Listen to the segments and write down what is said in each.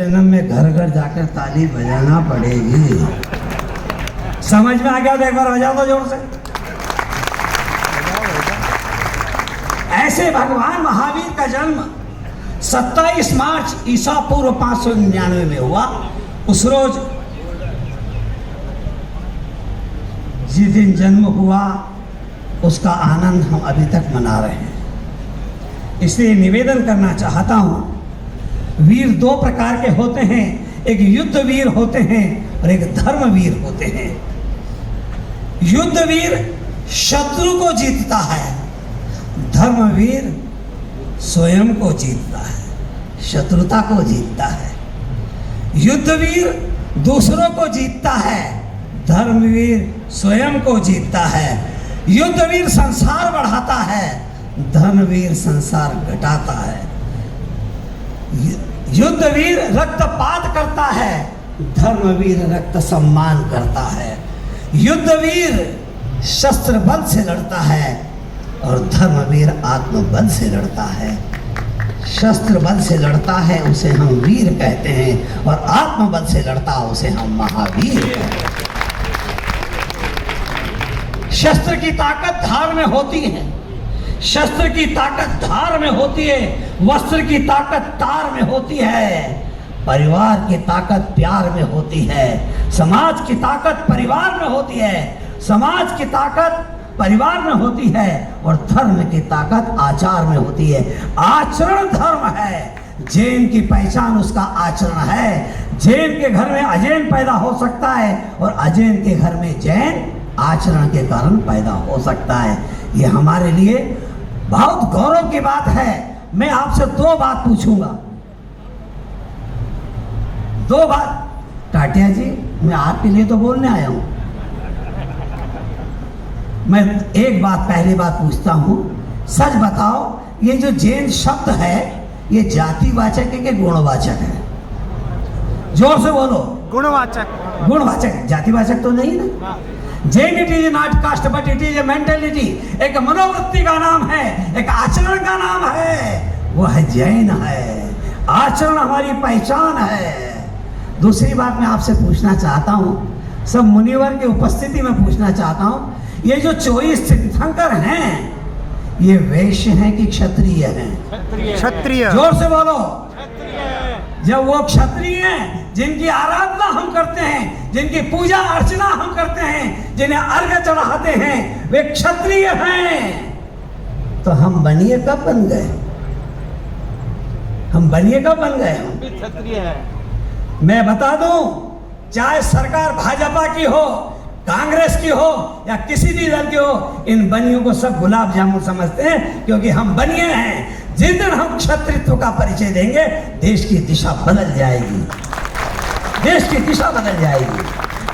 जन्म में घर घर जाकर ताली बजाना पड़ेगी। समझ में आ गया तो एक बार बजा दो जोर से। ऐसे भगवान महावीर का जन्म 27 मार्च ईसा पूर्व 599 में हुआ। उस रोज जिस दिन जन्म हुआ उसका आनंद हम अभी तक मना रहे हैं। इसलिए निवेदन करना चाहता हूं, वीर दो प्रकार के होते हैं, एक युद्ध वीर होते हैं और एक धर्मवीर होते हैं। युद्ध वीर शत्रु को जीतता है, धर्मवीर स्वयं को जीतता है, शत्रुता को जीतता है। युद्धवीर दूसरों को जीतता है, धर्मवीर स्वयं को जीतता है। युद्धवीर संसार बढ़ाता है, धर्मवीर संसार घटाता है। युद्धवीर रक्तपात करता है, धर्मवीर रक्त सम्मान करता है। युद्धवीर शस्त्र बल से लड़ता है और धर्मवीर आत्मबल से लड़ता है। शस्त्र बल से लड़ता है उसे हम वीर कहते हैं और आत्मबल से लड़ता है उसे हम महावीर कहते हैं। शस्त्र की ताकत धार में होती है, शस्त्र की ताकत धार में होती है, वस्त्र की ताकत तार में होती है, परिवार की ताकत प्यार में होती है, समाज की ताकत परिवार में होती है, समाज की ताकत परिवार में होती है और धर्म की ताकत आचार में होती है। आचरण धर्म है, जैन की पहचान उसका आचरण है। जैन के घर में अजैन पैदा हो सकता है और अजैन के घर में जैन आचरण के कारण पैदा हो सकता है। ये हमारे लिए बहुत गौरव की बात है। मैं आपसे दो बात पूछूंगा, दो बात। टाटिया जी, मैं आपके लिए तो बोलने आया हूं। मैं एक बात, पहली बात पूछता हूं, सच बताओ, ये जो जैन शब्द है ये जातिवाचक है कि गुणवाचक है? जोर से बोलो। गुणवाचक। गुणवाचक, जातिवाचक तो नहीं ना। Jain it is not caste but it is a mentality. एक मनोवृत्ति का नाम है, एक आचरण का नाम है, वो है जैन है। आचरण हमारी पहचान है। दूसरी बात मैं आपसे पूछना चाहता हूं, सब मुनिवर की उपस्थिति में पूछना चाहता हूं, ये जो 24 तीर्थंकर हैं ये वैश्य हैं कि क्षत्रिय हैं? क्षत्रिय। जोर से बोलो। जब वो क्षत्रिय हैं जिनकी आराधना हम करते हैं, जिनकी पूजा अर्चना हम करते हैं, जिन्हें अर्घ्य चढ़ाते हैं, वे क्षत्रिय हैं, तो हम बनिए कब बन गए? हम बनिए कब बन गए? हम क्षत्रिय है। मैं बता दूं, चाहे सरकार भाजपा की हो, कांग्रेस की हो या किसी भी दल की हो, इन बनियों को सब गुलाब जामुन समझते हैं क्योंकि हम बनिए हैं। जिस दिन हम क्षत्रित्व का परिचय देंगे देश की दिशा बदल जाएगी, देश की दिशा बदल जाएगी।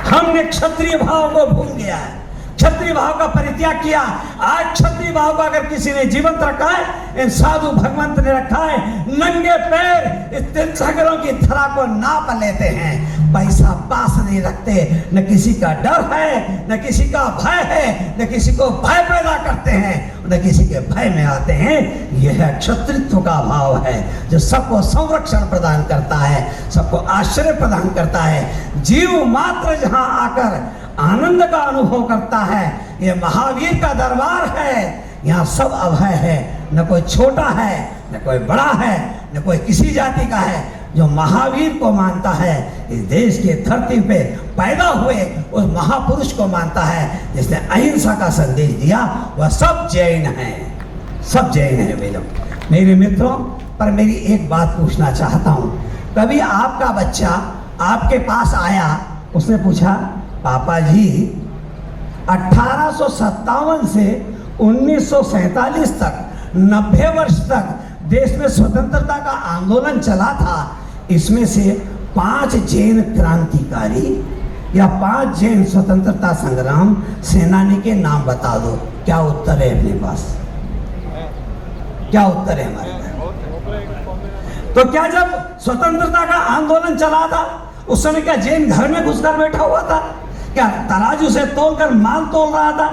हमने क्षत्रिय भाव को भूल गया है, क्षत्रिय भाव का परित्याग किया। आज क्षत्रिय भाव को अगर किसी ने जीवंत रखा है, इन साधु भगवंत ने रखा है, नंगे पैर इस तीर्थंकरों की धरा को नाप लेते हैं, पैसा पास नहीं रखते, न किसी का डर है, न किसी का भय है, न किसी को भय पैदा करते हैं, न किसी के भय में आते हैं। यह क्षत्रित्व का भाव है जो सबको संरक्षण प्रदान करता है, सबको आश्रय प्रदान करता है। जीव मात्र जहां आकर आनंद का अनुभव करता है, यह महावीर का दरबार है। यहाँ सब अभय है, न कोई छोटा है, न कोई बड़ा है, न कोई किसी जाति का है। जो महावीर को मानता है, इस देश की धरती पे पैदा हुए उस महापुरुष को मानता है जिसने अहिंसा का संदेश दिया, वह सब जैन है, सब जैन है। मेरे मित्रों, पर मेरी एक बात पूछना चाहता हूँ, कभी आपका बच्चा आपके पास आया, उसने पूछा, पापा जी 1857 से 1947 तक 90 वर्ष तक देश में स्वतंत्रता का आंदोलन चला था, इसमें से 5 जैन क्रांतिकारी या 5 जैन स्वतंत्रता संग्राम सेनानी के नाम बता दो। क्या उत्तर है अपने पास? क्या उत्तर है हमारे पास? तो क्या जब स्वतंत्रता का आंदोलन चला था उस समय क्या जैन घर में घुसकर बैठा हुआ था? क्या तराजू से तोलकर माल तोल रहा था?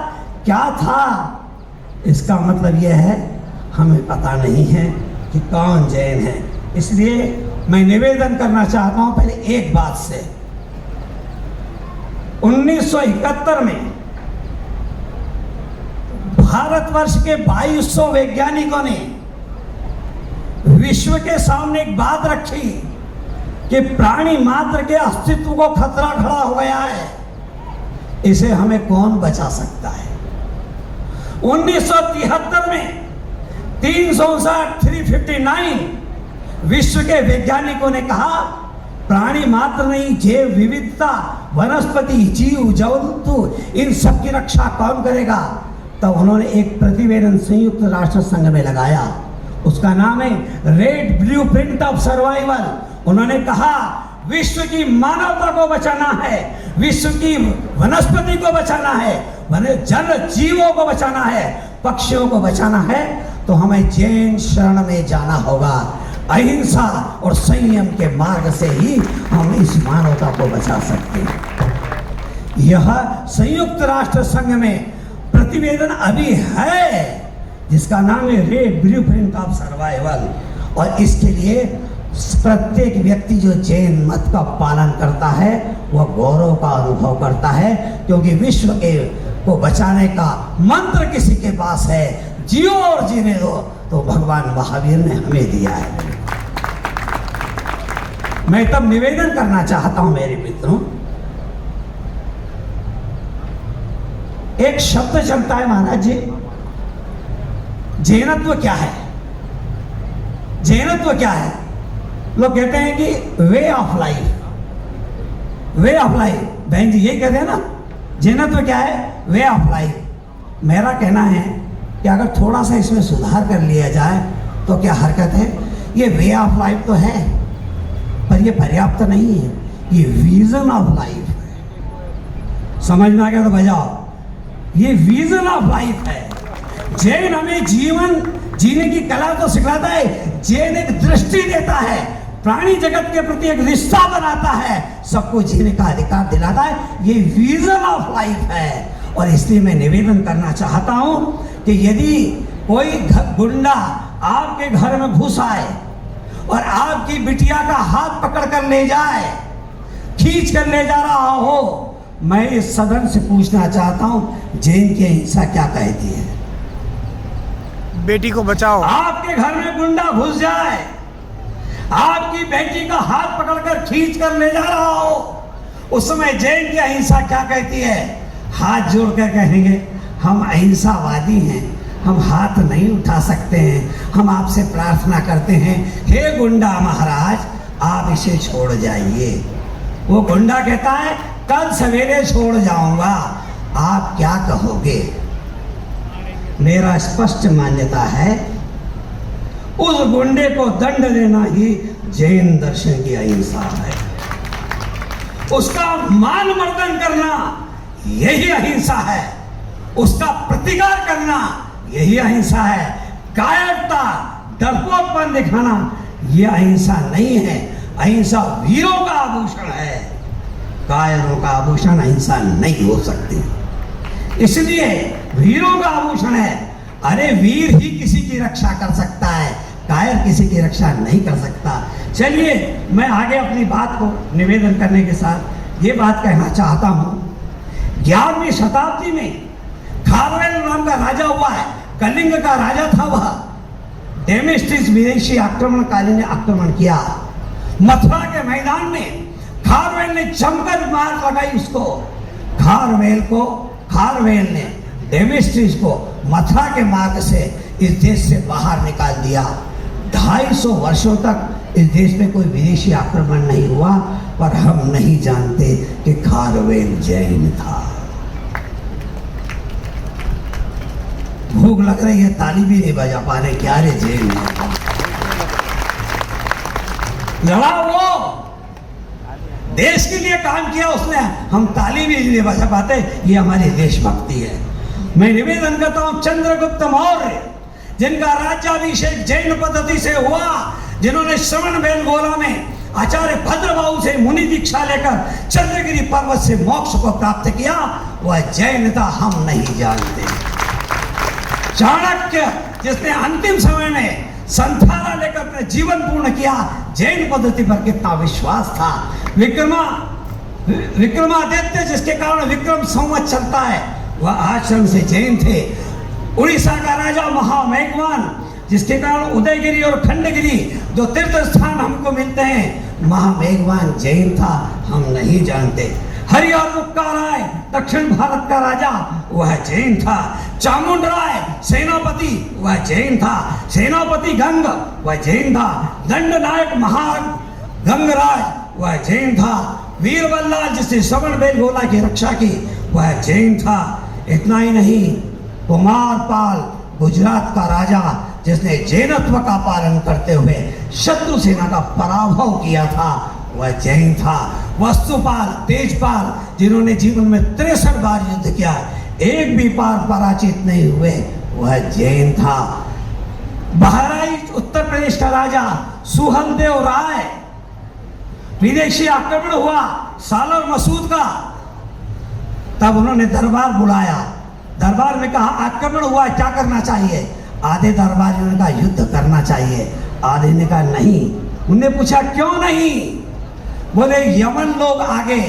क्या था? इसका मतलब यह है हमें पता नहीं है कि कौन जैन है। इसलिए मैं निवेदन करना चाहता हूं पहले एक बात से। 1971 में भारतवर्ष के 2200 वैज्ञानिकों ने विश्व के सामने एक बात रखी कि प्राणी मात्र के अस्तित्व को खतरा खड़ा हो गया है, इसे हमें कौन बचा सकता है। 1973 में 359 विश्व के वैज्ञानिकों ने कहा प्राणी मात्र नहीं, जैव विविधता, वनस्पति, जीव जंतु, इन सब की रक्षा कौन करेगा। तब उन्होंने एक प्रतिवेदन संयुक्त राष्ट्र संघ में लगाया, उसका नाम है रेड ब्लूप्रिंट ऑफ सर्वाइवल। उन्होंने कहा विश्व की मानवता को बचाना है, विश्व की वनस्पति को बचाना है, जन जीवों को बचाना है, पक्षियों को बचाना है, तो हमें जैन शरण में जाना होगा। अहिंसा और संयम के मार्ग से ही हम इस मानवता को बचा सकते हैं। यह संयुक्त राष्ट्र संघ में प्रतिवेदन अभी है जिसका नाम है रेड ब्लूप्रिंट ऑफ सर्वाइवल, और इसके लिए प्रत्येक व्यक्ति जो जैन मत का पालन करता है वह गौरव का अनुभव करता है, क्योंकि विश्व के को बचाने का मंत्र किसी के पास है, जियो और जीने दो, तो भगवान महावीर ने हमें दिया है। मैं तब निवेदन करना चाहता हूं मेरे मित्रों, एक शब्द चलता है महाराज जी, जैनत्व क्या है। जैनत्व क्या है? लोग कहते हैं कि way of life, way of life. बहन जी यही कहते हैं ना, जैनत्व क्या है? Way of life. मेरा कहना है कि अगर थोड़ा सा इसमें सुधार कर लिया जाए तो क्या हरकत है। ये वे ऑफ लाइफ तो है, पर ये पर्याप्त नहीं है, ये विजन ऑफ लाइफ है। समझ में आ गया तो बजाओ, ये विजन ऑफ लाइफ है। जैन हमें जीवन जीने की कला तो सिखाता है, जैन एक दृष्टि देता है, प्राणी जगत के प्रति एक रिश्ता बनाता है, सबको जीने का अधिकार दिलाता है। ये विजन ऑफ लाइफ है। और इसलिए मैं निवेदन करना चाहता हूं कि यदि कोई गुंडा आपके घर में घुस आए और आपकी बिटिया का हाथ पकड़ कर ले जाए, खींच कर ले जा रहा हो, मैं इस सदन से पूछना चाहता हूं जैन की अहिंसा क्या कहती है। बेटी को बचाओ। आपके घर में गुंडा घुस जाए, आपकी बेटी का हाथ पकड़कर खींच कर ले जा रहा हो, उस समय जैन की अहिंसा क्या कहती है? हाथ जोड़कर कहेंगे हम अहिंसावादी हैं, हम हाथ नहीं उठा सकते हैं, हम आपसे प्रार्थना करते हैं हे गुंडा महाराज आप इसे छोड़ जाइए। वो गुंडा कहता है कल सवेरे छोड़ जाऊंगा, आप क्या कहोगे? मेरा स्पष्ट मान्यता है उस गुंडे को दंड देना ही जैन दर्शन की अहिंसा है। उसका मान मर्दन करना यही अहिंसा है, उसका प्रतिकार करना यही अहिंसा है। कायरता, डरपोकपन दिखाना यह अहिंसा नहीं है। अहिंसा वीरों का आभूषण है, कायरों का आभूषण अहिंसा नहीं हो सकती। इसलिए वीरों का आभूषण है। अरे वीर ही किसी की रक्षा कर सकता है, कायर किसी की रक्षा नहीं कर सकता। चलिए मैं आगे अपनी बात को निवेदन करने के साथ ये बात कहना चाहता हूं, 11वीं शताब्दी में खारवेल नाम का राजा हुआ है, कलिंग का राजा था वह। डेमेस्ट्रियस विदेशी आक्रमणकारी ने आक्रमण किया मथुरा के मैदान में। खारवेल ने जमकर मार लगाई उसको। खारवेल ने डेमेस्ट्रियस को मथुरा के मार्ग से इस देश से बाहर निकाल दिया। 250 वर्षों तक इस देश में कोई विदेशी आक्रमण नहीं हुआ, पर हम नहीं जानते कि खारवेल जैन था। भूख लग रही है, ताली भी नहीं बजा पा रहे, क्या रे जैन है। लड़ा वो, देश के लिए काम किया उसने, हम ताली भी नहीं बजा पाते, ये हमारी देशभक्ति है। मैं निवेदन करता हूं चंद्रगुप्त मौर्य, जिनका राज्याभिषेक जैन पद्धति से हुआ, जिन्होंने श्रवण बेलगोला में आचार्य भद्रबाहु से मुनि दीक्षा लेकर चंद्रगिरी पर्वत से मोक्ष को प्राप्त किया, वह जैन था, हम नहीं जानते। चाणक्य, जिसने अंतिम समय में संथाला लेकर अपने जीवन पूर्ण किया। जैन पद्धति पर कितना विश्वास था। विक्रमादित्य जिसके कारण विक्रम संवत चलता है, वह आश्रम से जैन थे। उड़ीसा का राजा महामेघवान जिसके कारण उदयगिरी और खंडगिरी जो तीर्थ स्थान हमको मिलते हैं, महामेघवान जैन था, हम नहीं जानते। हरिहर का राय दक्षिण भारत का राजा, वह जैन था। चामुंड राय सेनापति, वह जैन था। सेनापति गंग, वह जैन था। दंडनायक महागंगराज, वह जैन था। वीरबल्लाल जिसने श्रवण बेलगोला की रक्षा की, वह जैन था। इतना ही नहीं, कुमारपाल गुजरात का राजा जिसने जैनत्व का पालन करते हुए शत्रु सेना का पराभव किया था, वह जैन था। वस्तुपाल, तेजपाल जिन्होंने जीवन में 63 बार युद्ध किया, एक भी बार पराजित नहीं हुए, वह जैन था। बहराइच उत्तर प्रदेश का राजा सुहलदेव राय, विदेशी आक्रमण हुआ सालर मसूद का, तब उन्होंने दरबार बुलाया। दरबार में कहा आक्रमण हुआ, क्या करना चाहिए? आधे दरबारियों ने कहा युद्ध करना चाहिए, आधे ने कहा नहीं। उन्होंने पूछा क्यों नहीं? बोले यमन लोग आगे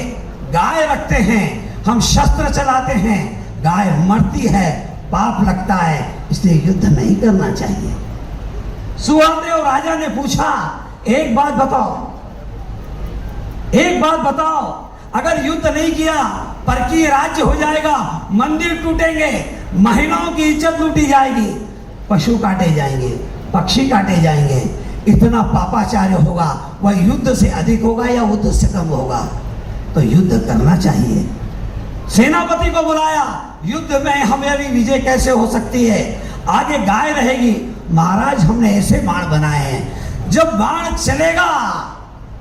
गाय रखते हैं, हम शस्त्र चलाते हैं, गाय मरती है, पाप लगता है, इसलिए युद्ध नहीं करना चाहिए। सुहलदेव राजा ने पूछा एक बात बताओ, अगर युद्ध नहीं किया परकीय राज्य हो जाएगा, मंदिर टूटेंगे, महिलाओं की इज्जत लूटी जाएगी, पशु काटे जाएंगे, पक्षी काटे जाएंगे, इतना पापाचार्य होगा, वह युद्ध से अधिक होगा या युद्ध से कम होगा? तो युद्ध करना चाहिए। सेनापति को बुलाया, युद्ध में हमें विजय कैसे हो सकती है? आगे गाय रहेगी। महाराज हमने ऐसे बाण बनाए हैं, जब बाण चलेगा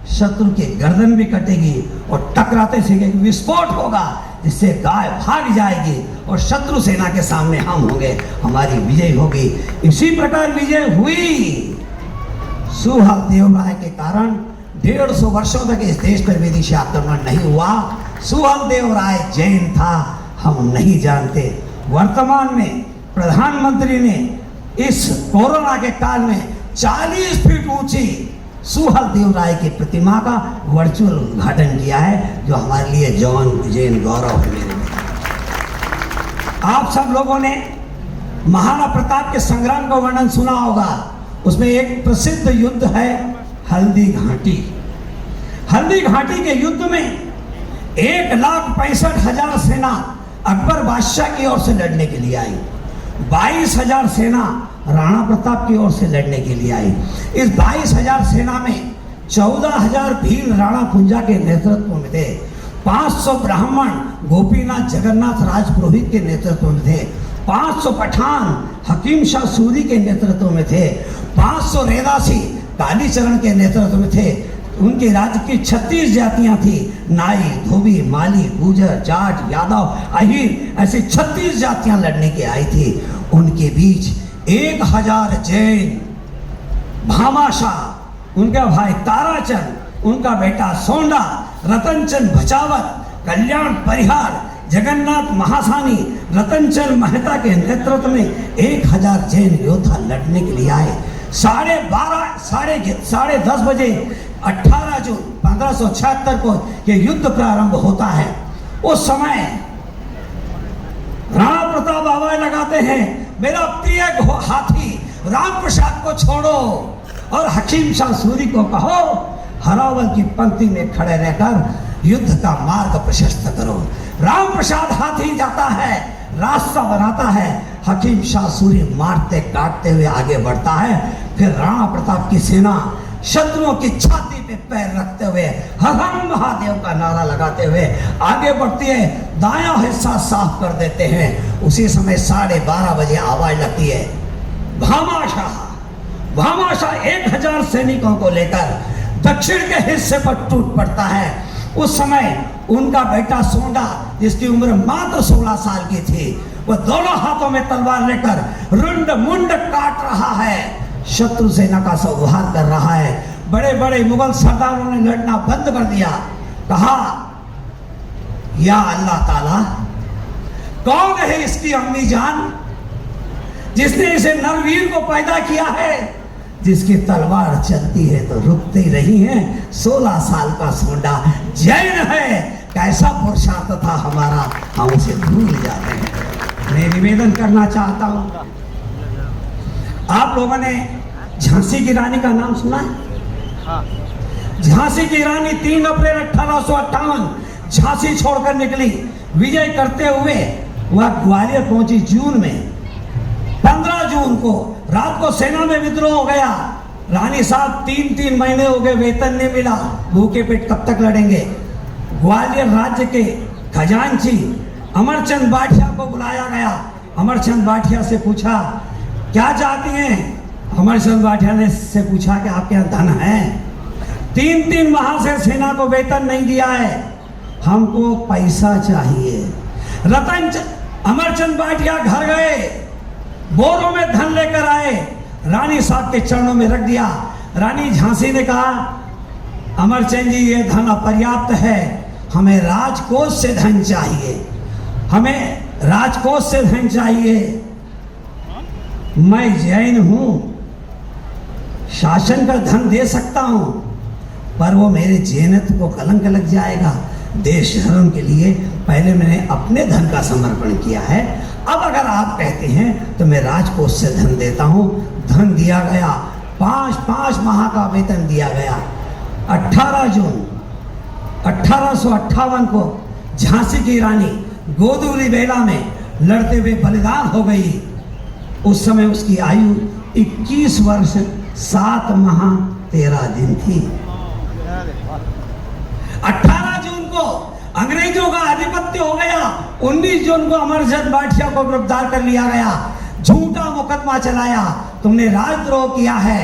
शत्रु की गर्दन भी कटेगी और टकराते से विस्फोट होगा, जिससे गाय भाग जाएगी और शत्रु सेना के सामने हम होंगे, हमारी विजय होगी। इसी प्रकार विजय हुई। सुहलदेव राय के कारण 150 वर्षों तक इस देश पर विदेशी आक्रमण नहीं हुआ। सुहलदेव राय जैन था, हम नहीं जानते। वर्तमान में प्रधानमंत्री ने इस कोरोना के काल में 40 फीट ऊंची सुहलदेव राय की प्रतिमा का वर्चुअल उद्घाटन किया है, जो हमारे लिए जैन गौरव है। मेरे आप सब लोगों ने महाराणा प्रताप के संग्राम का वर्णन सुना होगा। उसमें एक प्रसिद्ध युद्ध है हल्दी घाटी। हल्दी घाटी के युद्ध में 1,65,000 सेना अकबर बादशाह की ओर से लड़ने के लिए आई, 22,000 सेना राणा प्रताप की ओर से लड़ने के लिए आई। इस 22,000 सेना में 14,000 भील राणा पुंजा के नेतृत्व में थे, 500 ब्राह्मण गोपीनाथ जगन्नाथ राजपुरोहित के नेतृत्व में थे, 500 पठान हकीम शाह सूरी के नेतृत्व में थे, 500 रेदासी कालीचरण के नेतृत्व में थे। उनके राज्य की 36 जातियां थी, नाई, धोबी, माली, गुजर, जाट, यादव, अहीर, ऐसी 36 जातियां लड़ने के आई थी। उनके बीच 1,000 जैन, भामाशाह, उनका भाई ताराचंद, उनका बेटा सोंडा, रतनचंद भचावत, कल्याण परिहार, जगन्नाथ महासानी, रतनचंद मेहता के नेतृत्व में 1,000 जैन योद्धा लड़ने के लिए आए। 10:30 बजे 18 जून 1576 को यह युद्ध प्रारंभ होता है। उस समय राणा प्रताप आवाज लगाते हैं, मेरा प्रिय हाथी राम प्रसाद को छोड़ो और हकीम शाह सूरी को कहो हरावल की पंक्ति में खड़े रहकर युद्ध का मार्ग प्रशस्त करो। राम प्रसाद हाथी जाता है, रास्ता बनाता है, हकीम शाह सूरी मारते काटते हुए आगे बढ़ता है। फिर राणा प्रताप की सेना शत्रुओं की छाती पे पैर रखते हुए हर हर महादेव का नारा लगाते हुए आगे बढ़ती है, दायां हिस्सा साफ कर देते हैं। उसी समय 12:30 बजे आवाज लगती है, भामाशाह 1,000 सैनिकों को लेकर दक्षिण के हिस्से पर टूट पड़ता है। उस समय उनका बेटा सोंडा, जिसकी उम्र मात्र 16 साल की थी, वह दोनों हाथों में तलवार लेकर रुंड मुंड काट रहा है, शत्रु सेना का संहार कर रहा है। बड़े बड़े मुगल सरदारों ने लड़ना बंद कर दिया। कहा, या अल्लाह ताला, कौन है इसकी अम्मी जान जिसने इसे नरवीर को पैदा किया है? जिसकी तलवार चलती है तो रुकते ही नहीं है। 16 साल का सोंडा जैन है, कैसा पुरुषार्थ था हमारा, हम उसे भूल जाते हैं। मैं निवेदन करना चाहता हूं, आप लोगों ने झांसी की रानी का नाम सुना है? झांसी की रानी 3 अप्रैल 1858 झांसी छोड़कर निकली। विजय करते हुए वह ग्वालियर पहुंची जून में। 15 जून को रात को सेना में विद्रोह हो गया। रानी साहब 3 महीने हो गए, वेतन नहीं मिला, भूखे पेट कब तक लड़ेंगे। ग्वालियर राज्य के खजांची अमरचंद बाठिया को बुलाया गया। अमरचंद बाठिया से पूछा क्या चाहती हैं? अमरचंद बाठिया ने से पूछा कि आपके यहाँ धन है? 3 माह से सेना को वेतन नहीं दिया है, हमको पैसा चाहिए। अमरचंद बाठिया घर गए, बोरों में धन लेकर आए, रानी साहब के चरणों में रख दिया। रानी झांसी ने कहा अमरचंद जी ये धन अपर्याप्त है, हमें राजकोष से धन चाहिए, हमें राजकोष से धन चाहिए। मैं जैन हूं, शासन का धन दे सकता हूं, पर वो मेरे जैनत्व को कलंक लग जाएगा। देश धर्म के लिए पहले मैंने अपने धन का समर्पण किया है, अब अगर आप कहते हैं तो मैं राजकोष से धन देता हूं। धन दिया गया, 5 माह का वेतन दिया गया। 18 जून 1858 को झांसी की रानी गोदूली बेला में लड़ते हुए बलिदान हो गई। उस समय उसकी आयु 21 वर्ष 7 माह 13 दिन थी। 18 जून को अंग्रेजों का आधिपत्य हो गया। 19 जून को अमरचंद बाठिया को गिरफ्तार कर लिया गया, झूठा मुकदमा चलाया, तुमने राजद्रोह किया है।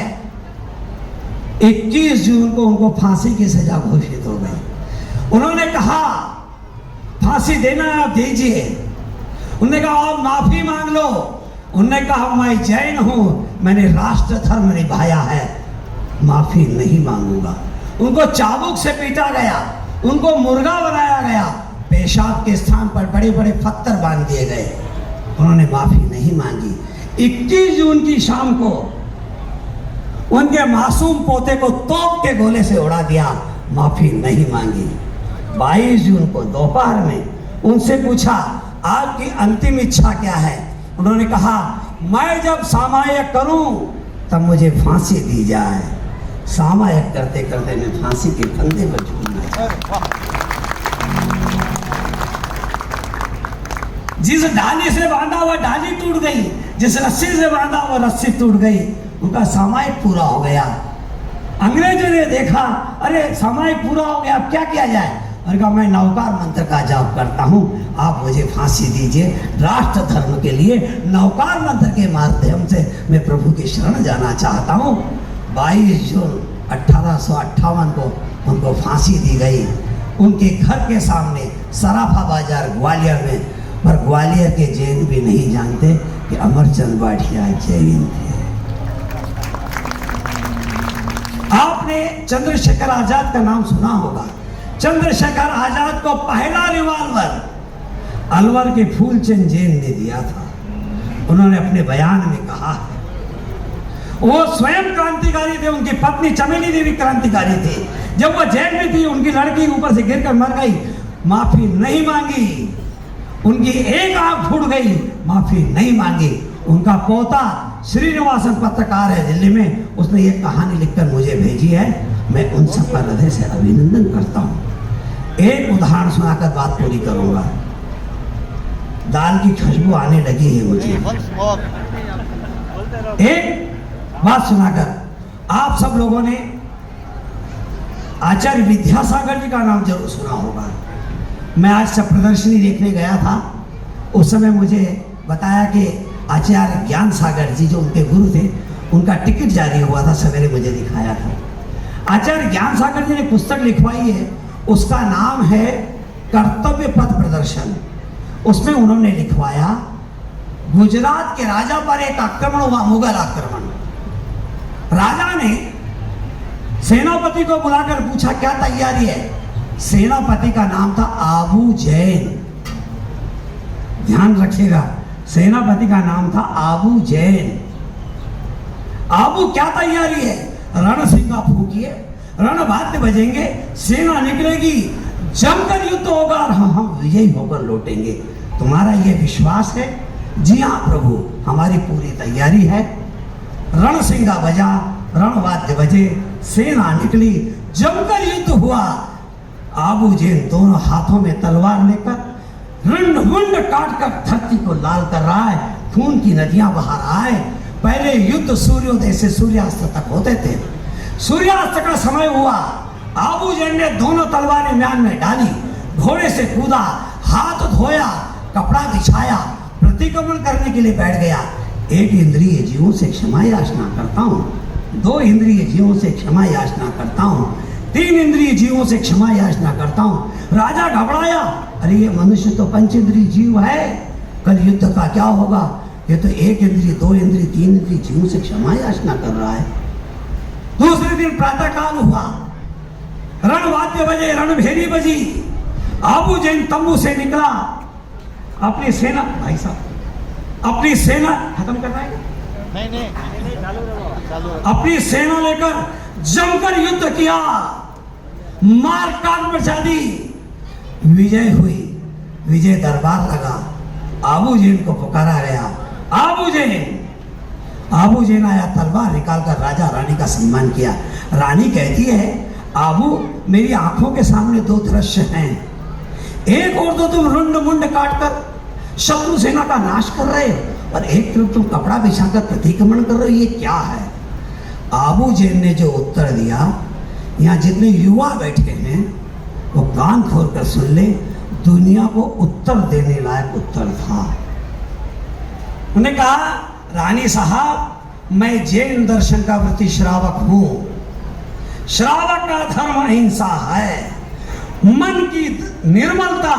21 जून को उनको फांसी की सजा घोषित हो गई। उन्होंने कहा फांसी देना आप दीजिए। उन्होंने कहा आप माफी मांग लो। उन्होंने कहा मैं जैन हूं, मैंने राष्ट्र धर्म निभाया है, माफी नहीं मांगूंगा। उनको चाबुक से पीटा गया, उनको मुर्गा बनाया गया, पेशाब के स्थान पर बड़े बड़े पत्थर बांध दिए गए। उन्होंने माफी नहीं मांगी। 21 जून की शाम को उनके मासूम पोते को तोप के गोले से उड़ा दिया, माफी नहीं मांगी। 22 जून को दोपहर में उनसे पूछा आपकी अंतिम इच्छा क्या है? उन्होंने कहा मैं जब सामायिक करूं तब मुझे फांसी दी जाए। सामायिक करते करते मैं फांसी के फंदे पर झूलना। जिस डाली से बांधा हुआ डाली टूट गई, जिस रस्सी से बांधा हुआ रस्सी टूट गई, उनका सामायिक पूरा हो गया। अंग्रेजों ने देखा अरे सामायिक पूरा हो गया, अब क्या किया जाए? और कहा मैं नौकार मंत्र का जाप करता हूं, आप मुझे फांसी दीजिए। राष्ट्र धर्म के लिए नौकार मंत्र के माध्यम से मैं प्रभु की शरण जाना चाहता हूं। 22 जून 1858 को उनको फांसी दी गई, उनके घर के सामने सराफा बाजार ग्वालियर में। पर ग्वालियर के जैन भी नहीं जानते कि अमरचंद बाठिया जैन थे। आपने चंद्रशेखर आजाद का नाम सुना होगा। चंद्रशेखर आजाद को पहला रिवॉल्वर अलवर के फूलचंद जैन ने दिया था। उन्होंने अपने बयान में कहा वो स्वयं क्रांतिकारी थे, उनकी पत्नी चमेली देवी क्रांतिकारी थी। जब वो जेल में थी उनकी लड़की ऊपर से गिरकर मर गई, माफी नहीं मांगी। उनकी एक आंख फूट गई, माफी नहीं मांगी। उनका पोता श्रीनिवासन पत्रकार है दिल्ली में, उसने ये कहानी लिखकर मुझे भेजी है। मैं उन सब का हृदय से अभिनंदन करता हूँ। एक उदाहरण सुनाकर बात पूरी करूंगा। दाल की खुशबू आने लगी है मुझे। एक बात सुनाकर, आप सब लोगों ने आचार्य विद्यासागर जी का नाम जरूर सुना होगा। मैं आज सब प्रदर्शनी देखने गया था, उस समय मुझे बताया कि आचार्य ज्ञान सागर जी जो उनके गुरु थे, उनका टिकट जारी हुआ था, सवेरे मुझे दिखाया था। आचार्य ज्ञान सागर जी ने पुस्तक लिखवाई है, उसका नाम है कर्तव्य पथ प्रदर्शन। उसमें उन्होंने लिखवाया गुजरात के राजा पर एक आक्रमण हुआ, मुगल आक्रमण। राजा ने सेनापति को बुलाकर पूछा क्या तैयारी है? सेनापति का नाम था आबू जैन, ध्यान रखिएगा, सेनापति का नाम था आबू जैन। आबू क्या तैयारी है? रणसिंगा फूकिए, रणवाद्य बजेंगे, सेना निकलेगी, जमकर युद्ध होगा और हम विजयी होकर लौटेंगे। तुम्हारा ये विश्वास है? जी हाँ प्रभु, हमारी पूरी तैयारी है। रणसिंगा बजा, रणवाद्य बजे, सेना निकली, जमकर युद्ध हुआ। आबू जेन दोनों हाथों में तलवार लेकर रंड मुंड काट कर धरती को लाल कर रहा है, खून की नदियां बहा रहा है। पहले युद्ध सूर्योदय से सूर्यास्त तक होते थे। सूर्यास्त का समय हुआ, आबू जेन ने दोनों तलवारें म्यान में डाली, घोड़े से कूदा, हाथ धोया, कपड़ा बिछाया, प्रतिक्रमण करने के लिए बैठ गया। एक इंद्रिय जीवों से क्षमा याचना करता हूँ, 2 इंद्रिय जीवों से क्षमा याचना करता हूँ, 3 इंद्रिय जीवों से क्षमा याचना करता हूँ। राजा घबराया, अरे ये मनुष्य तो पंचेंद्रिय जीव है, कल युद्ध का क्या होगा? ये तो 1 इंद्रिय, 2 इंद्रिय, 3 इंद्रिय जीवों से क्षमा याचना कर रहा है। दूसरे दिन प्रातःकाल हुआ, रणवाद्य बजे, रणभेरी बजी। आबू जेन तंबू से निकला, अपनी सेना, भाई साहब अपनी सेना खत्म करना है? नहीं, चालू। अपनी सेना लेकर जमकर युद्ध किया, मार काट मचा दी, विजय हुई, विजय दरबार लगा। आबू जेन को पुकारा गया, आबू जेन आया, तलवार निकालकर राजा रानी का सम्मान किया। रानी कहती है, आबू मेरी आंखों के सामने 2 दृश्य हैं। एक और तो तुम रुंड मुंड काट कर शत्रु सेना का नाश कर रहे हो, और एक तरफ तुम कपड़ा बिछाकर प्रतिक्रमण कर रहे हो, ये क्या है? आबू जेन ने जो उत्तर दिया, यहाँ जितने युवा बैठे हैं वो कान खोल कर सुन ले, दुनिया को उत्तर देने लायक उत्तर था। उन्होंने कहा, रानी साहब मैं जैन दर्शन का प्रति श्रावक हूं। श्रावक का धर्म अहिंसा है। मन की निर्मलता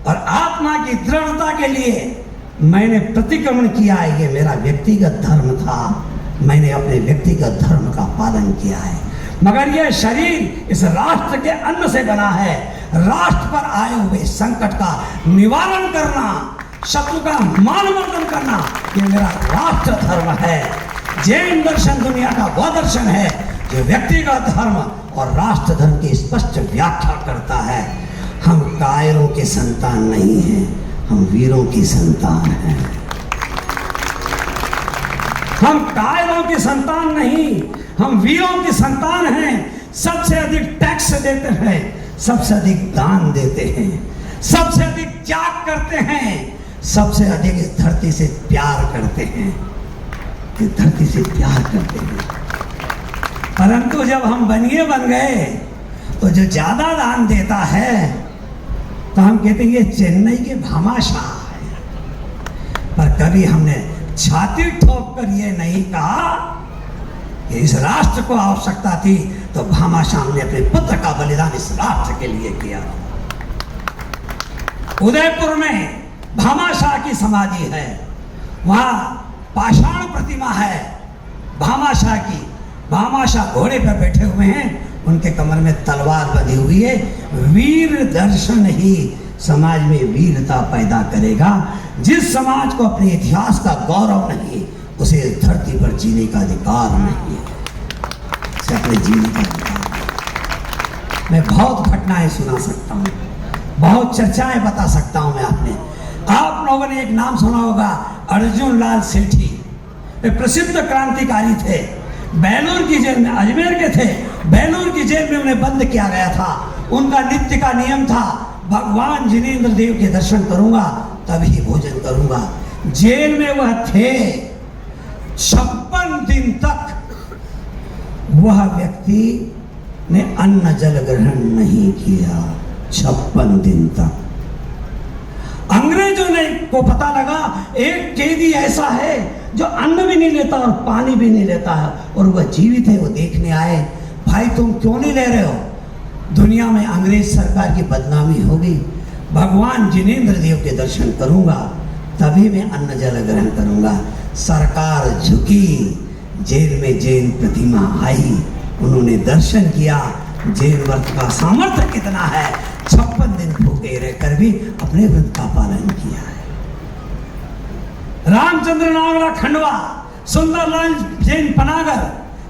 और आत्मा की दृढ़ता के लिए मैंने प्रतिक्रमण किया है, ये मेरा व्यक्तिगत धर्म था। मैंने अपने व्यक्तिगत धर्म का पालन किया है, मगर यह शरीर इस राष्ट्र के अन्न से बना है। राष्ट्र पर आए हुए संकट का निवारण करना, शत्रु का मानवर्धन करना, ये मेरा राष्ट्र धर्म है। जैन दर्शन दुनिया का वह दर्शन है जो व्यक्तिगत धर्म और राष्ट्र धर्म की स्पष्ट व्याख्या करता है। हम कायरों के संतान नहीं हैं, हम वीरों की संतान हैं। हम कायरों की संतान नहीं, हम वीरों की संतान हैं। सबसे अधिक टैक्स देते हैं, सबसे अधिक दान देते हैं, सबसे अधिक त्याग करते हैं, सबसे अधिक इस धरती से प्यार करते हैं, इस धरती से प्यार करते हैं। परंतु जब हम बनिए बन गए तो जो ज्यादा दान देता है तो हम कहते हैं ये चेन्नई के भामाशाह है। पर कभी हमने छाती ठोक कर ये नहीं कहा कि इस राष्ट्र को आवश्यकता थी तो भामाशाह ने अपने पुत्र का बलिदान इस राष्ट्र के लिए किया। उदयपुर में भामाशाह की समाधि है, वहां पाषाण प्रतिमा है भामाशाह की। भामाशाह घोड़े पर बैठे हुए हैं, उनके कमर में तलवार बंधी हुई है। वीर दर्शन ही समाज में वीरता पैदा करेगा। जिस समाज को अपने इतिहास का गौरव नहीं, उसे इस धरती पर जीने का अधिकार नहीं है, उसे अपने जीने का अधिकार। मैं बहुत घटनाएं सुना सकता हूँ, बहुत चर्चाएं बता सकता हूँ मैं आपने। आप लोगों ने एक नाम सुना होगा, अर्जुन लाल सेठी, वे प्रसिद्ध क्रांतिकारी थे। बेलूर की जेल में, अजमेर के थे, बेलूर की जेल में उन्हें बंद किया गया था। उनका नित्य का नियम था, भगवान जिनेंद्र देव के दर्शन करूंगा तभी भोजन करूंगा। जेल में वह थे, 56 दिन तक वह व्यक्ति ने अन्न जल ग्रहण नहीं किया। 56 दिन तक। अंग्रेजों ने को पता लगा एक कैदी ऐसा है जो अन्न भी नहीं लेता और पानी भी नहीं लेता है, और वह जीवित है। वो देखने आए, भाई तुम क्यों नहीं ले रहे हो? दुनिया में अंग्रेज सरकार की बदनामी होगी, भगवान जिनेंद्र देव के दर्शन करूंगा तभी मैं अन्न जल ग्रहण करूंगा। सरकार झुकी, जेल में जैन प्रतिमा आई, उन्होंने दर्शन किया। जैन व्रत का सामर्थ्य कितना है, 56 दिन भूखे रहकर भी अपने व्रत का पालन किया है। रामचंद्र नागड़ा खंडवा सुंदरलाल जैन पनागर,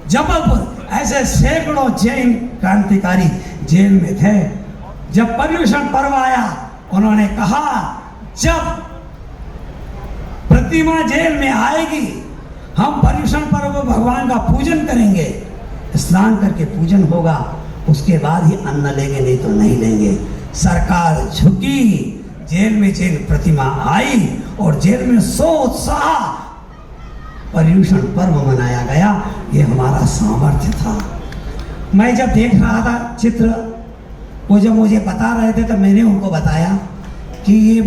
जबलपुर, ऐसे सैकड़ों जैन क्रांतिकारी जेल में थे। जब पर्युषण पर्व आया, उन्होंने कहा जब प्रतिमा जेल में आएगी, हम पर्युषण पर्व भगवान का पूजन करेंगे, स्नान करके पूजन होगा, उसके बाद ही अन्न लेंगे, नहीं तो नहीं लेंगे। सरकार झुकी, जेल में जैन प्रतिमा आई और जेल में सोत्साह पर्युषण पर्व मनाया गया। ये हमारा सामर्थ्य था। मैं जब देख रहा था चित्र, वो जब मुझे बता रहे थे तो मैंने उनको बताया कि ये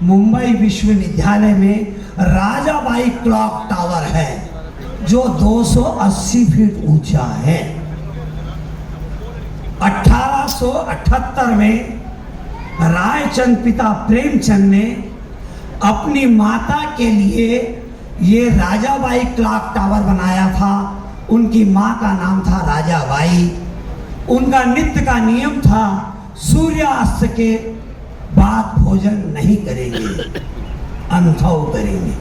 मुंबई विश्वविद्यालय में राजाबाई क्लॉक टावर है, जो 280 फीट ऊंचा है। 1878 में रायचंद पिता प्रेमचंद ने अपनी माता के लिए ये राजाबाई क्लॉक टावर बनाया था। उनकी माँ का नाम था राजाबाई। उनका नित्य का नियम था सूर्यास्त के बाद भोजन नहीं करेंगे, अनथव करेंगे।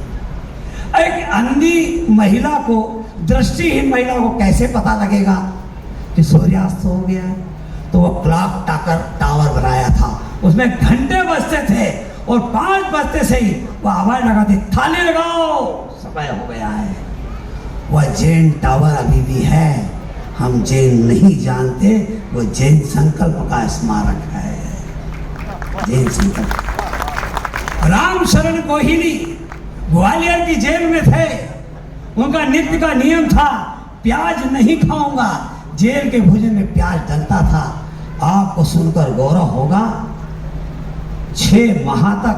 एक अंधी महिला को, दृष्टिहीन महिला को कैसे पता लगेगा कि सूर्यास्त हो गया है? तो वो क्लॉक टावर बनाया था। उसमें घंटे बजते थे और 5 बजते से ही वो आवाज लगाती, थाली लगाओ, समय हो गया है। वह जैन टावर अभी भी है। हम जैन नहीं जानते, वो जैन संकल्प का स्मारक है। जैन संकल्प। राम शरण कोहिली ग्वालियर की जेल में थे। उनका नित्य का नियम था प्याज नहीं खाऊंगा। जेल के भोजन में प्याज डलता था। आपको सुनकर गौरव होगा, 6 माह तक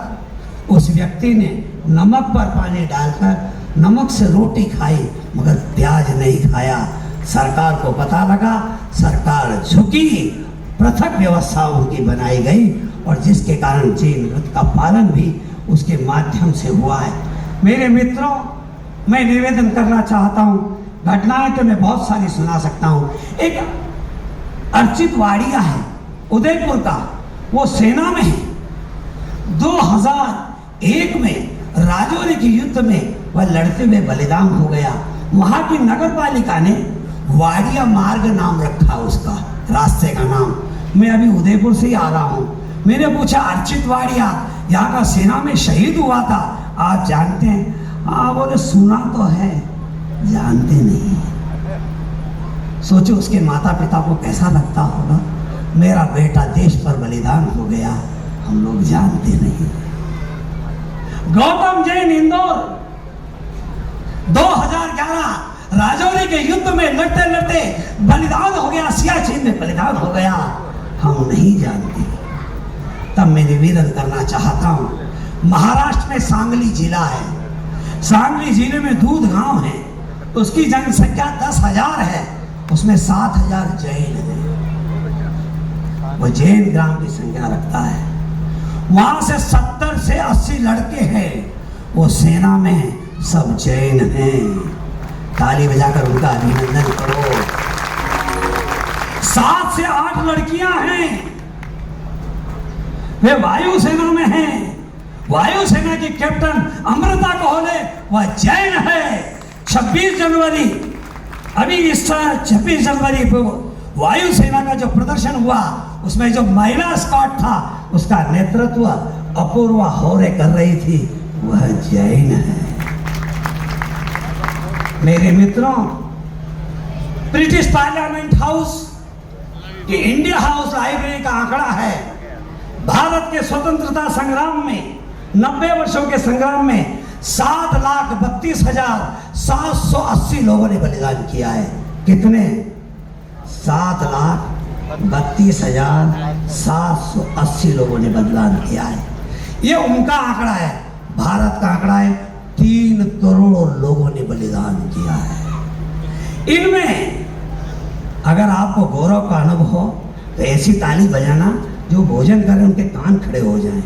उस व्यक्ति ने नमक पर पानी डालकर नमक से रोटी खाई, मगर प्याज नहीं खाया। सरकार को पता लगा, सरकार झुकी, पृथक व्यवस्था उनकी बनाई गई और जिसके कारण जैन व्रत का पालन भी उसके माध्यम से हुआ है। मेरे मित्रों, मैं निवेदन करना चाहता हूँ, घटनाएं तो मैं बहुत सारी सुना सकता हूँ। एक अर्चित वाड़िया है उदयपुर का, वो सेना में है। 2001 में राजौरी के युद्ध में वह लड़ते हुए बलिदान हो गया। वहाँ की नगर पालिका ने वाड़िया मार्ग नाम रखा उसका, रास्ते का नाम। मैं अभी उदयपुर से ही आ रहा हूँ। मैंने पूछा, अर्चित वाड़िया यहाँ का सेना में शहीद हुआ था, आप जानते हैं? हाँ, बोले सुना तो है, जानते नहीं। सोचो उसके माता पिता को कैसा लगता होगा, मेरा बेटा देश पर बलिदान हो गया, हम लोग जानते नहीं। गौतम जैन इंदौर 2011 राजौरी के युद्ध में लड़ते लड़ते बलिदान हो गया, सियाचिन में बलिदान हो गया, हम नहीं जानते। तब मैं निवेदन करना चाहता हूँ, महाराष्ट्र में सांगली जिला है। सांगली जिले में दूध गांव है, उसकी जनसंख्या 10,000 है, उसमें 7,000 जैन हैं। वो जैन ग्राम की संख्या रखता है। वहां से 70 से 80 लड़के हैं, वो सेना में सब जैन हैं। ताली बजाकर उनका अभिनंदन करो। 7 से 8 लड़कियां हैं, वे वायुसेना में हैं। वायुसेना की कैप्टन अमृता कोहले वह जैन है। 26 जनवरी, अभी इस साल 26 जनवरी को वायुसेना का जो प्रदर्शन हुआ, उसमें जो महिला स्क्वाड था, उसका नेतृत्व अपूर्वा हौरे कर रही थी, वह जैन है। मेरे मित्रों, ब्रिटिश पार्लियामेंट हाउस कि इंडिया हाउस लाइब्रेरी का आंकड़ा है, भारत के स्वतंत्रता संग्राम में 90 वर्षों के संग्राम में 7,32,780 लोगों ने बलिदान किया है। कितने? 7,32,780 लोगों ने बलिदान किया है। ये उनका आंकड़ा है। भारत का आंकड़ा है 3 करोड़ लोगों ने बलिदान किया है। इनमें अगर आपको गौरव का अनुभव हो तो ऐसी ताली बजाना, जो भोजन करें उनके कान खड़े हो जाएं।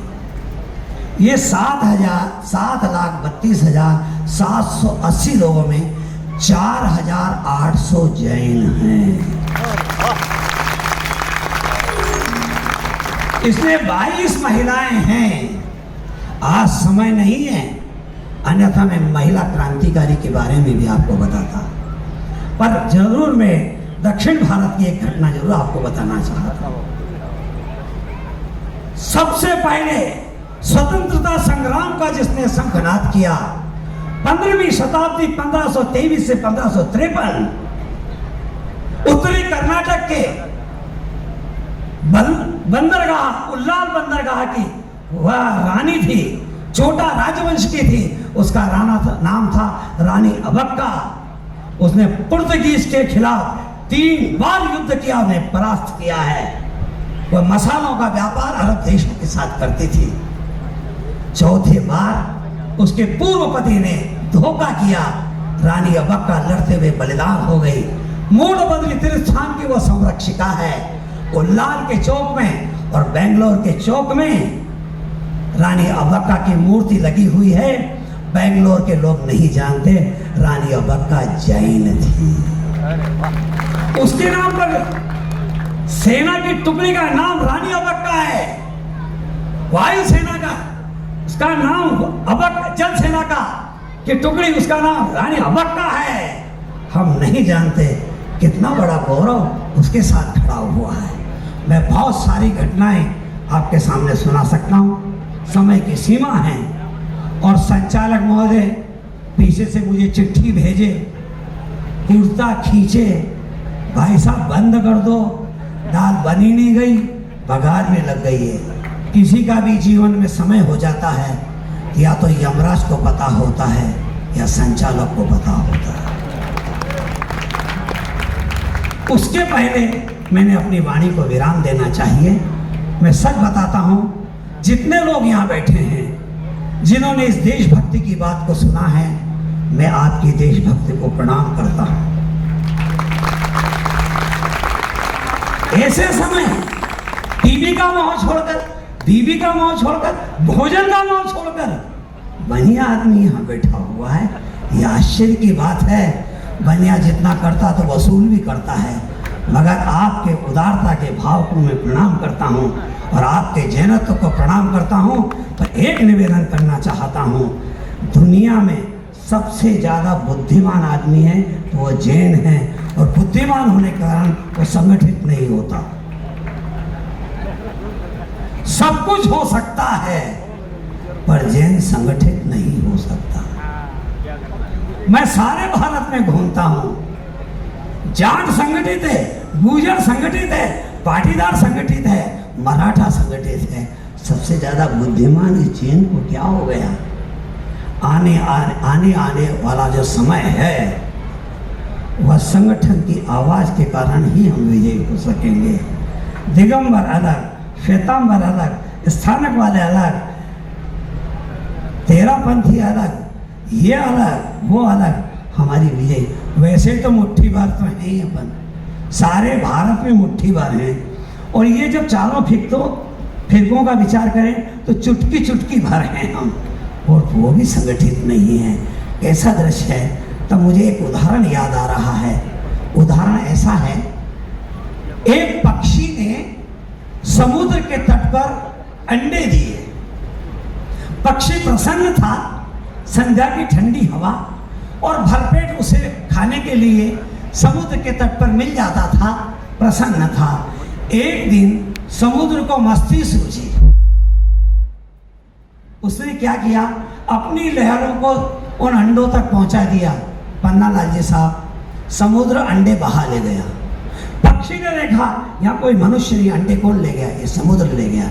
ये 7,32,780 लोगों में 4,800 जैन हैं। इसमें 22 महिलाएं हैं। आज समय नहीं है, अन्यथा मैं महिला क्रांतिकारी के बारे में भी आपको बताता, पर जरूर मैं दक्षिण भारत की एक घटना जरूर आपको बताना चाहता हूं। सबसे पहले स्वतंत्रता संग्राम का जिसने शंखनाद किया 15वीं शताब्दी 1523 से 1553 उत्तरी कर्नाटक के बंदरगाह उल्लाल बंदरगाह की वह रानी थी, छोटा राजवंश की थी, उसका नाम था रानी अबक्का। उसने पुर्तगीज के खिलाफ 3 बार युद्ध किया, उन्हें परास्त किया है। वह मसालों का व्यापार अरब देशों के साथ करती थी। चौथे बार उसके पूर्व पति ने धोखा किया, रानी अबक्का लड़ते हुए बलिदान हो गई। मूड बदली तीर्थस्थान की वह संरक्षिका है। उल्लाल के चौक में और बेंगलोर के चौक में रानी अबक्का की मूर्ति लगी हुई है। बेंगलोर के लोग नहीं जानते रानी अबक्का जैन थी। उसके नाम पर सेना की टुकड़ी का नाम रानी अबक्का है। वायु सेना का उसका नाम अबक्का, जल सेना का की टुकड़ी उसका नाम रानी अबक्का है। हम नहीं जानते कितना बड़ा गौरव उसके साथ खड़ा हुआ है। मैं बहुत सारी घटनाएं आपके सामने सुना सकता हूं, समय की सीमा है। और संचालक महोदय पीछे से मुझे चिट्ठी भेजे, कुर्ता खींचे, भाई साहब बंद कर दो, दाल बनी नहीं गई, बघार में लग गई है। किसी का भी जीवन में समय हो जाता है, या तो यमराज को पता होता है या संचालक को पता होता है। उसके पहले मैंने अपनी वाणी को विराम देना चाहिए। मैं सच बताता हूं, जितने लोग यहां बैठे हैं जिन्होंने इस देशभक्ति की बात को सुना है, मैं आपकी देशभक्ति को प्रणाम करता हूं। ऐसे समय टीवी का मोह छोड़कर, बीवी का मोह छोड़कर, भोजन का मोह छोड़कर बनिया आदमी यहां बैठा हुआ है। यह आश्चर्य की बात है। बनिया जितना करता तो वसूल भी करता है, मगर आपके उदारता के भाव को मैं प्रणाम करता हूं और आपके जैनत्व को प्रणाम करता हूं। पर एक निवेदन करना चाहता हूं, दुनिया में सबसे ज्यादा बुद्धिमान आदमी है तो वो जैन है, और बुद्धिमान होने के कारण वो संगठित नहीं होता। सब कुछ हो सकता है पर जैन संगठित नहीं हो सकता। मैं सारे भारत में घूमता हूं, जाट संगठित है, गुर्जर संगठित है, पाटीदार संगठित है, मराठा संगठित है। सबसे ज्यादा बुद्धिमान इस जैन को क्या हो गया? आने वाला जो समय है वह संगठन की आवाज के कारण ही हम विजयी हो सकेंगे। दिगंबर अलग, श्वेतांबर अलग, स्थानक वाले अलग, तेरापंथी अलग, ये अलग वो अलग, हमारी विजय। वैसे तो मुट्ठी भर तो है ही अपन, सारे भारत में मुट्ठी भर हैं। और ये जब चारों फिरकों का विचार करें तो चुटकी चुटकी भर हैं हम, और वो भी संगठित नहीं है। ऐसा दृश्य है। तब मुझे एक उदाहरण याद आ रहा है। उदाहरण ऐसा है, एक पक्षी ने समुद्र के तट पर अंडे दिए। पक्षी प्रसन्न था, संध्या की ठंडी हवा और भरपेट उसे खाने के लिए समुद्र के तट पर मिल जाता था, प्रसन्न था। एक दिन समुद्र को मस्ती सूझी, उसने क्या किया, अपनी लहरों को उन अंडों तक पहुंचा दिया। पन्नालाल जी साहब, समुद्र अंडे बहा ले गया। पक्षी ने देखा यहाँ कोई मनुष्य नहीं, अंडे कौन ले गया? ये समुद्र ले गया।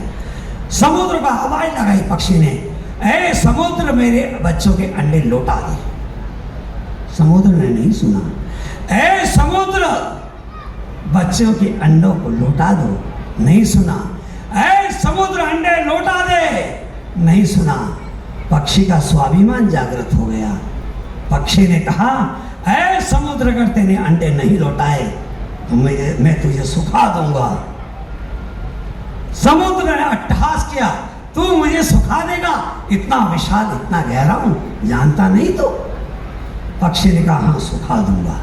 समुद्र का आवाज लगाई पक्षी ने, ऐ समुद्र मेरे बच्चों के अंडे लौटा दे। समुद्र ने नहीं सुना। ऐ समुद्र बच्चों के अंडों को लौटा दो, नहीं सुना। ऐ समुद्र अंडे लौटा दे, नहीं सुना। पक्षी का स्वाभिमान जागृत हो गया। पक्षी ने कहा, ऐ समुद्र अगर तेने अंडे नहीं लौटाए तो मैं तुझे सुखा दूंगा। समुद्र ने अट्टहास किया, तू मुझे सुखा देगा? इतना विशाल, इतना गहरा हूं, जानता नहीं तो? पक्षी ने कहा, हाँ सुखा दूंगा।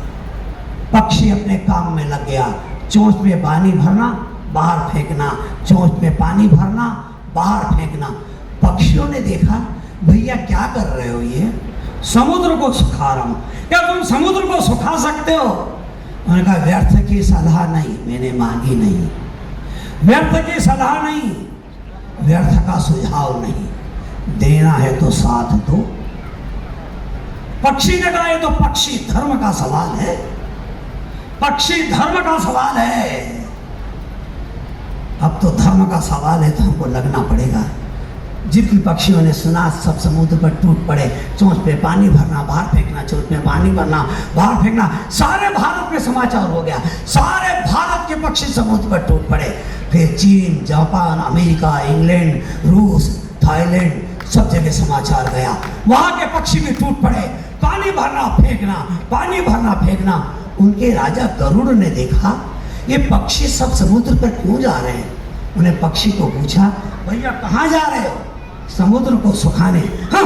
पक्षी अपने काम में लग गया। चोंच में पानी भरना, बाहर फेंकना, चोंच में पानी भरना, बाहर फेंकना। पक्षियों ने देखा भैया क्या कर रहे हो ये? समुद्र को सुखा रहा हूं। क्या तुम समुद्र को सुखा सकते हो? उन्होंने कहा व्यर्थ की सलाह नहीं, मैंने मांगी नहीं। व्यर्थ की सलाह नहीं, व्यर्थ का सुझाव नहीं, देना है तो साथ दो। पक्षी ने कहा ये तो पक्षी धर्म का सवाल है, पक्षी धर्म का सवाल है। अब तो धर्म का सवाल है तो हमको लगना पड़ेगा। जितने पक्षियों ने सुना सब समुद्र पर टूट पड़े। चोंच पे पानी भरना, बाहर फेंकना, चोंच में पानी भरना, बाहर फेंकना। सारे भारत में समाचार हो गया, सारे भारत के पक्षी समुद्र पर टूट पड़े। फिर चीन, जापान, अमेरिका, इंग्लैंड, रूस, थाईलैंड, सब जगह समाचार गया। वहां के पक्षी भी टूट पड़े। पानी भरना फेंकना, पानी भरना फेंकना। उनके राजा गरुड़ ने देखा ये पक्षी सब समुद्र पर क्यों जा रहे हैं। उन्हें पक्षी को पूछा, भैया कहाँ जा रहे हो? समुद्र को सुखाने। हाँ,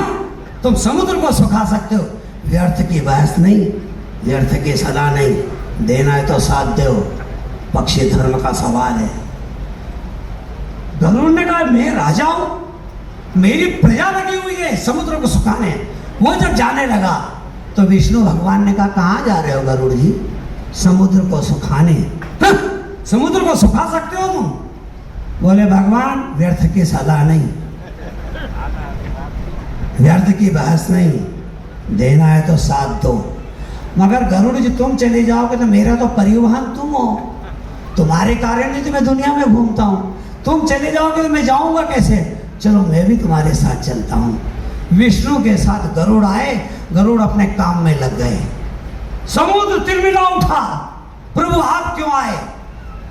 तुम समुद्र को सुखा सकते हो, व्यर्थ की बहस नहीं, व्यर्थ की सलाह नहीं, देना है तो साथ दो। पक्षी धर्म का सवाल है। गरुड़ ने कहा मैं राजा हूं, मेरी प्रजा लगी हुई है समुद्र को सुखाने। वो जब जाने लगा तो विष्णु भगवान ने कहा कहाँ जा रहे हो गरुड़ जी? समुद्र को सुखाने। हाँ, समुद्र को सुखा सकते हो तुम? बोले भगवान व्यर्थ की सलाह नहीं, व्यर्थ की बहस नहीं, देना है तो साथ दो। मगर गरुड़ जी तुम चले जाओगे तो मेरा तो परिवहन तुम हो, तुम्हारे कारण ही तो मैं दुनिया में घूमता हूँ। तुम चले जाओगे तो मैं जाऊंगा कैसे? चलो मैं भी तुम्हारे साथ चलता हूँ। विष्णु के साथ गरुड़ आए। गरुड़ अपने काम में लग गए। समुद्र तिलमिला उठा, प्रभु आप क्यों आए?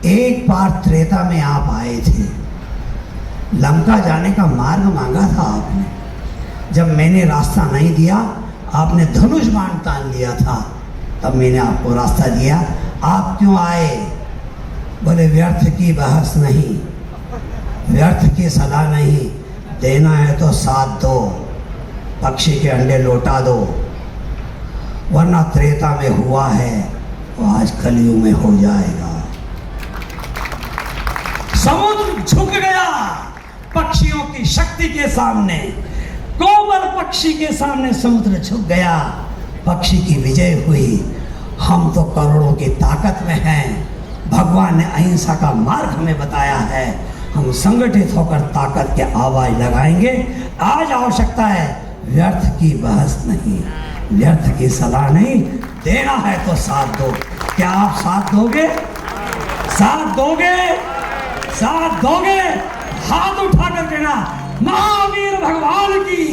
एक बार त्रेता में आप आए थे, लंका जाने का मार्ग मांगा था आपने। जब मैंने रास्ता नहीं दिया, आपने धनुष बाण तान लिया था, तब मैंने आपको रास्ता दिया। आप क्यों आए? बोले व्यर्थ की बहस नहीं, व्यर्थ की सलाह नहीं, देना है तो साथ दो। पक्षी के अंडे लौटा दो, वरना त्रेता में हुआ है वो आज कलयुग में हो जाएगा। समुद्र झुक गया पक्षियों की शक्ति के सामने। कोमल पक्षी के सामने समुद्र झुक गया। पक्षी की विजय हुई। हम तो करोड़ों की ताकत में हैं। भगवान ने अहिंसा का मार्ग हमें बताया है। हम संगठित होकर ताकत के आवाज लगाएंगे। आज आवश्यकता है व्यर्थ की बहस नहीं, व्यर्थ की सलाह नहीं, देना है तो साथ दो। क्या आप साथ दोगे? साथ दोगे? साथ दोगे? हाथ उठा कर देना महावीर भगवान की,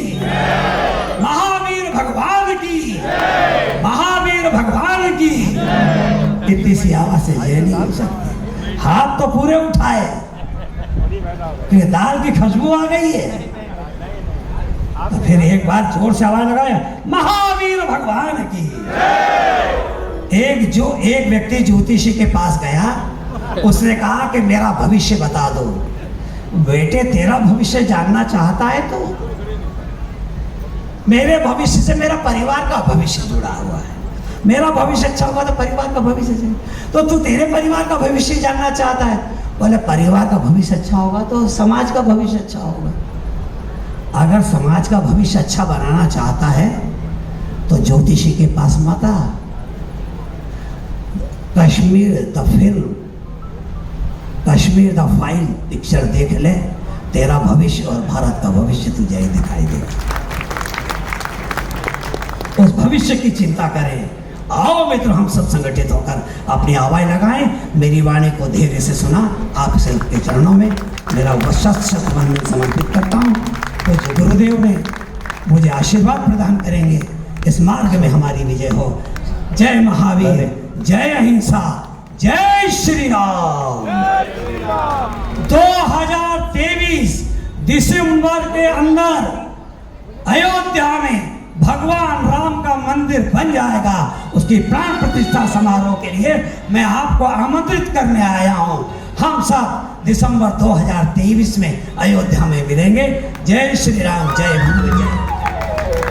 महावीर भगवान की, महावीर भगवान की। इतनी सी आवाज से जय नहीं हो सकती। हाथ तो पूरे उठाए कि दाल की खुशबू आ गई है। तो फिर एक बार जोर से आवाज लगाया महावीर भगवान की। एक व्यक्ति ज्योतिषी के पास गया। उसने कहा कि मेरा भविष्य बता दो। बेटे तेरा भविष्य जानना चाहता है तो मेरे भविष्य से मेरा परिवार का भविष्य जुड़ा हुआ है। मेरा भविष्य अच्छा होगा तो परिवार का भविष्य चाहिए। तो तू तेरे परिवार का भविष्य जानना चाहता है? बोले परिवार का भविष्य अच्छा होगा तो समाज का भविष्य अच्छा होगा। अगर समाज का भविष्य अच्छा बनाना चाहता है तो ज्योतिषी के पास मत आ। Kashmir the film, Kashmir the file picture देख ले, तेरा भविष्य और भारत का भविष्य तुझे ही दिखाई देगा। उस भविष्य की चिंता करें। आओ मित्र, हम सब संगठित होकर अपनी आवाज लगाएं। मेरी वाणी को धैर्य से सुना। आप सबके चरणों में मेरा शत वंदन समर्पित करता हूँ। तो जो गुरुदेव ने मुझे आशीर्वाद प्रदान करेंगे, इस मार्ग में हमारी विजय हो। जय महावीर, जय अहिंसा, जय श्री राम। 2023 दिसंबर के अंदर अयोध्या में भगवान राम का मंदिर बन जाएगा। उसकी प्राण प्रतिष्ठा समारोह के लिए मैं आपको आमंत्रित करने आया हूं। हम सब दिसंबर 2023 में अयोध्या में मिलेंगे। जय श्री राम, जय भीम, जय